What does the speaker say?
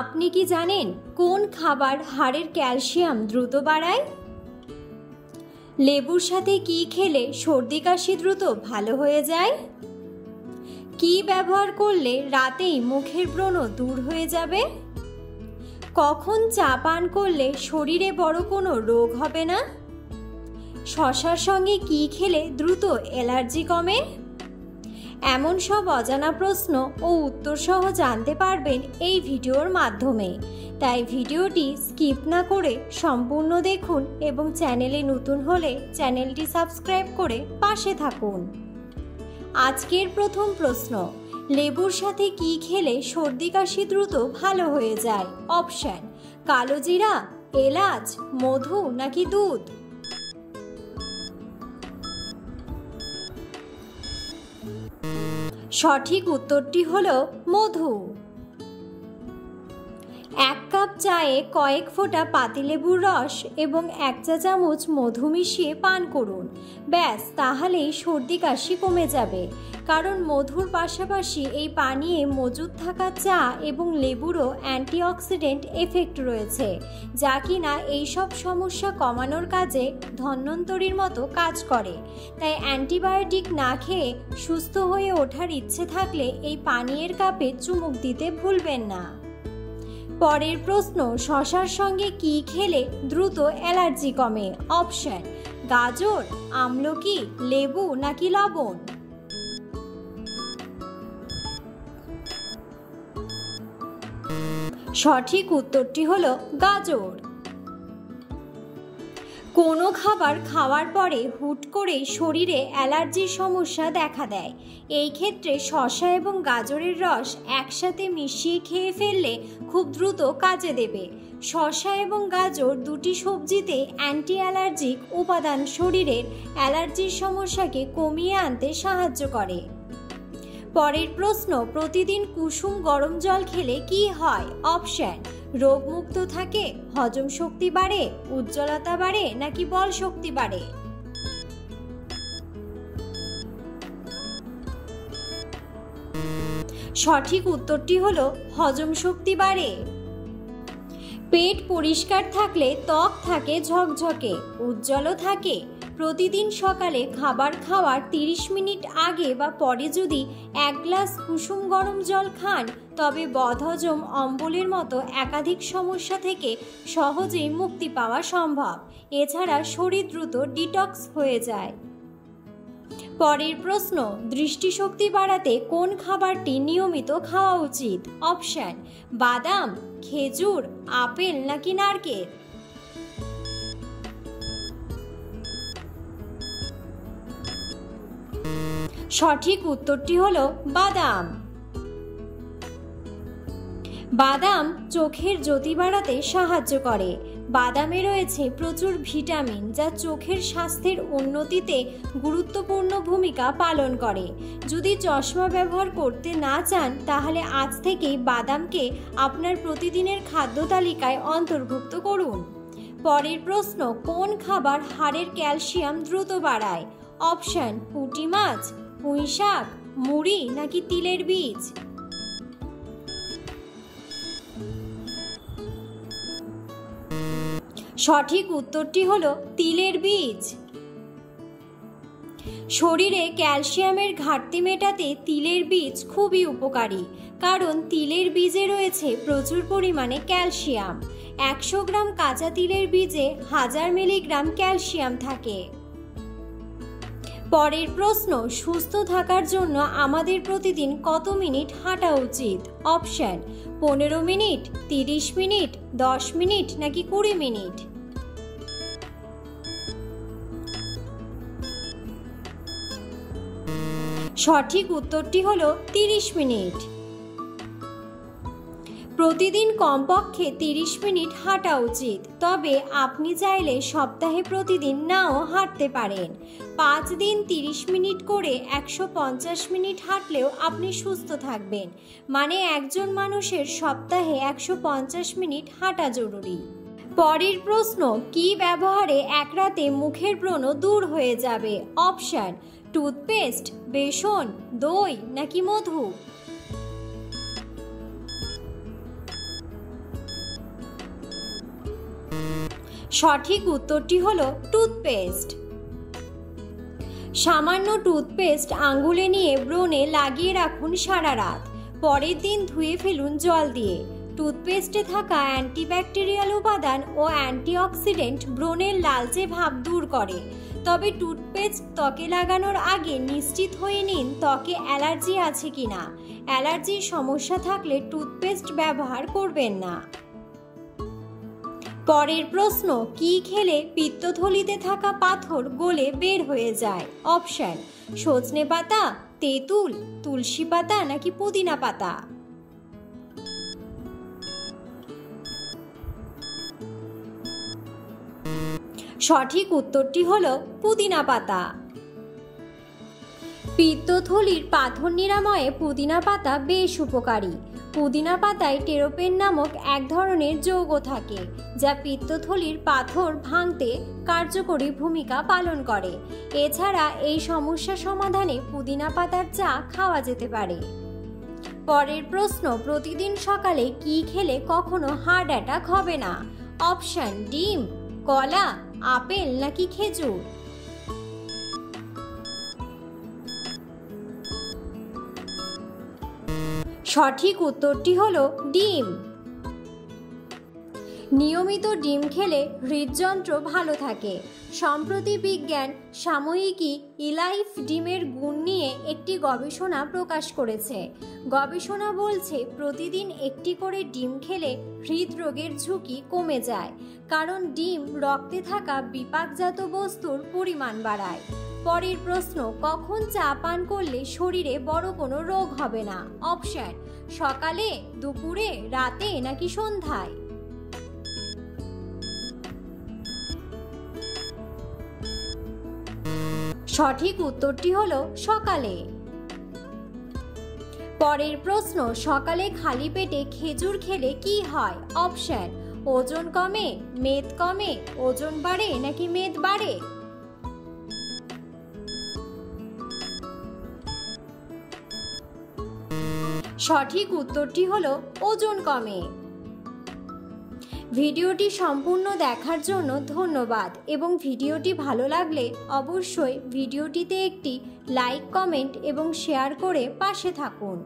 আপনি কি জানেন কোন খাবার হাড়ের ক্যালসিয়াম দ্রুত বাড়ায়? লেবুর সাথে কি খেলে সর্দি কাশি দ্রুত ভালো হয়ে যায়? কি ব্যবহার করলে রাতেই মুখের ব্রণ দূর হয়ে যাবে? কখন চা পান করলে শরীরে বড় কোনো রোগ হবে না? শসার সঙ্গে কি খেলে দ্রুত অ্যালার্জি কমে? এমন সব অজানা প্রশ্ন ও উত্তর সহ জানতে পারবেন এই ভিডিওর মাধ্যমে। তাই ভিডিওটি স্কিপ না করে সম্পূর্ণ দেখুন এবং চ্যানেলে নতুন হলে চ্যানেলটি সাবস্ক্রাইব করে পাশে থাকুন। আজকের প্রথম প্রশ্ন, লেবুর সাথে কি খেলে সর্দি কাশি দ্রুত ভালো হয়ে যায়? অপশন: কালো জিরা, এলাচ, মধু নাকি দুধ? সঠিক উত্তরটি হলো মধু। এক কাপ চায়ে কয়েক ফোঁটা পাতিলেবুর রস এবং 1 চা চামচ মধু মিশিয়ে পান করুন। ব্যাস, তাহলেই সর্দি কাশি কমে যাবে। কারণ মধুর পাশাপাশি এই পানীয়ে মজুদ থাকা চা এবং লেবুরও অ্যান্টিঅক্সিডেন্ট এফেক্ট রয়েছে, যা কিনা এইসব সমস্যা কমানোর কাজে ধন্বন্তরীর মতো কাজ করে। তাই অ্যান্টিবায়োটিক না খেয়ে সুস্থ হয়ে ওঠার ইচ্ছে থাকলে এই পানীয়ের কাপে চুমুক দিতে ভুলবেন না। পরের প্রশ্ন, শসার সঙ্গে কি খেলে দ্রুত অ্যালার্জি কমে? অপশন: গাজর, আমলকি, লেবু নাকি লবণ? সঠিক উত্তরটি হলো গাজর। কোনো খাবার খাওয়ার পরে হুট করে শরীরে অ্যালার্জির সমস্যা দেখা দেয়। এই ক্ষেত্রে শসা এবং গাজরের রস একসাথে মিশিয়ে খেয়ে ফেললে খুব দ্রুত কাজে দেবে। শসা এবং গাজর দুটি সবজিতে অ্যান্টি অ্যালার্জিক উপাদান শরীরের অ্যালার্জির সমস্যাকে কমিয়ে আনতে সাহায্য করে। পরের প্রশ্ন, প্রতিদিন কুসুম গরম জল খেলে কি হয়? অপশন: রোগমুক্ত থাকে, হজম শক্তি বাড়ে, উজ্জ্বলতা বাড়ে নাকি বল শক্তি বাড়ে? সঠিক উত্তরটি হলো হজম শক্তি বাড়ে। পেট পরিষ্কার থাকলে ত্বক থাকে ঝকঝকে, উজ্জ্বলও থাকে। প্রতিদিন সকালে খাবার খাওয়ার 30 মিনিট আগে বা পরে যদি 1 গ্লাস কুসুম গরম জল খান, তবে বদহজম, অম্বলের মতো একাধিক সমস্যা থেকে সহজেই মুক্তি পাওয়া সম্ভব। এছাড়া শরীর দ্রুত ডিটক্স হয়ে যায়। পরের প্রশ্ন, দৃষ্টিশক্তি বাড়াতে কোন খাবারটি নিয়মিত খাওয়া উচিত? অপশন: বাদাম, খেজুর, আপেল নাকি নারকেল? সঠিক উত্তরটি হলো বাদাম। বাদাম চোখের জ্যোতি বাড়াতে সাহায্য করে। বাদামে রয়েছে প্রচুর ভিটামিন, যা চোখের স্বাস্থ্যের উন্নতিতে গুরুত্বপূর্ণ ভূমিকা পালন করে। যদি চশমা ব্যবহার করতে না চান, তাহলে আজ থেকেই বাদামকে আপনার প্রতিদিনের খাদ্য তালিকায় অন্তর্ভুক্ত করুন। পরের প্রশ্ন, কোন খাবার হাড়ের ক্যালসিয়াম দ্রুত বাড়ায়? অপশন: পুঁটি মাছ, পুঁই শাক, মুড়ি নাকি তিলের বীজ? সঠিক উত্তরটি হলো তিলের বীজ। শরীরে ক্যালসিয়ামের ঘাটতি মেটাতে তিলের বীজ খুবই উপকারী, কারণ তিলের বীজে রয়েছে প্রচুর পরিমাণে ক্যালসিয়াম। 100 গ্রাম কাঁচা তিলের বীজে 1000 মিলিগ্রাম ক্যালসিয়াম থাকে। পরের প্রশ্ন, সুস্থ থাকার জন্য আমাদের প্রতিদিন কত মিনিট হাঁটা উচিত? অপশন: 15 মিনিট, 30 মিনিট, 10 মিনিট নাকি 20 মিনিট? সঠিক উত্তরটি হলো 30 মিনিট। প্রতিদিন কমপক্ষে 30 মিনিট হাঁটা উচিত, তবে আপনি চাইলে সপ্তাহে প্রতিদিন নাও হাঁটতে পারেন। 5 দিন 30 মিনিট করে 150 মিনিট হাঁটলেও আপনি সুস্থ থাকবেন। মানে একজন মানুষের সপ্তাহে 150 মিনিট হাঁটা জরুরি। পরের প্রশ্ন, কি ব্যবহারে এক রাতে মুখের ব্রণ দূর হয়ে যাবে? অপশন: টুথপেস্ট, বেসন, দই নাকি মধু? সঠিক উত্তরটি হলো টুথপেস্ট। সামান্য টুথপেস্ট আঙ্গুলে নিয়ে ব্রণে লাগিয়ে রাখুন সারা রাত, পরের দিন ধুয়ে ফেলুন জল দিয়ে। টুথপেস্টে থাকা অ্যান্টিব্যাকটেরিয়াল উপাদান ও অ্যান্টিঅক্সিডেন্ট ব্রণের লালচে ভাব দূর করে। তবে টুথপেস্ট ত্বকে লাগানোর আগে নিশ্চিত হয়ে নিন ত্বকে অ্যালার্জি আছে কিনা। অ্যালার্জির সমস্যা থাকলে টুথপেস্ট ব্যবহার করবেন না। পরের প্রশ্ন, কি খেলে পিত্তথলিতে থাকা পাথর গলে বের হয়ে যায়? অপশন: সজনে পাতা, তেঁতুল, তুলসী পাতা নাকি পুদিনা পাতা? সঠিক উত্তরটি হলো পুদিনা পাতা। পিত্তথলির পাথর নিরাময়ে পুদিনা পাতা বেশ উপকারী। পুদিনা পাতায় টেরোপেন নামক এক ধরনের যৌগ থাকে, যা পিত্তথলির পাথর ভাঙতে কার্যকরী ভূমিকা পালন করে। এছাড়া এই সমস্যা সমাধানে পুদিনা পাতার চা খাওয়া যেতে পারে। পরের প্রশ্ন, প্রতিদিন সকালে কি খেলে কখনো হার্ট অ্যাটাক হবে না? অপশন: ডিম, কলা, আপেল নাকি খেজুর? সঠিক উত্তরটি হলো ডিম। নিয়মিত ডিম খেলে হৃদযন্ত্র ভালো থাকে। সম্প্রতি বিজ্ঞান সাময়িকী ইলাইফ ডিমের গুণ নিয়ে একটি গবেষণা প্রকাশ করেছে। গবেষণা বলছে প্রতিদিন একটি করে ডিম খেলে হৃদরোগের ঝুঁকি কমে যায়, কারণ ডিম রক্তে থাকা বিপাকজাত বস্তুর পরিমাণ বাড়ায়। পরের প্রশ্ন, কখন চা পান করলে শরীরে বড় কোনো রোগ হবে না? অপশন: সকালে, দুপুরে, রাতে নাকি সন্ধ্যায়? সঠিক উত্তরটি হলো সকালে। পরের প্রশ্ন, সকালে খালি পেটে খেজুর খেলে কি হয়? অপশন: ওজন কমে, মেদ কমে, ওজন বাড়ে নাকি মেদ বাড়ে? সঠিক উত্তরটি হলো ওজন কমে। ভিডিওটি সম্পূর্ণ দেখার জন্য ধন্যবাদ এবং ভিডিওটি ভালো লাগলে অবশ্যই ভিডিওটিতে একটি লাইক, কমেন্ট এবং শেয়ার করে পাশে থাকুন।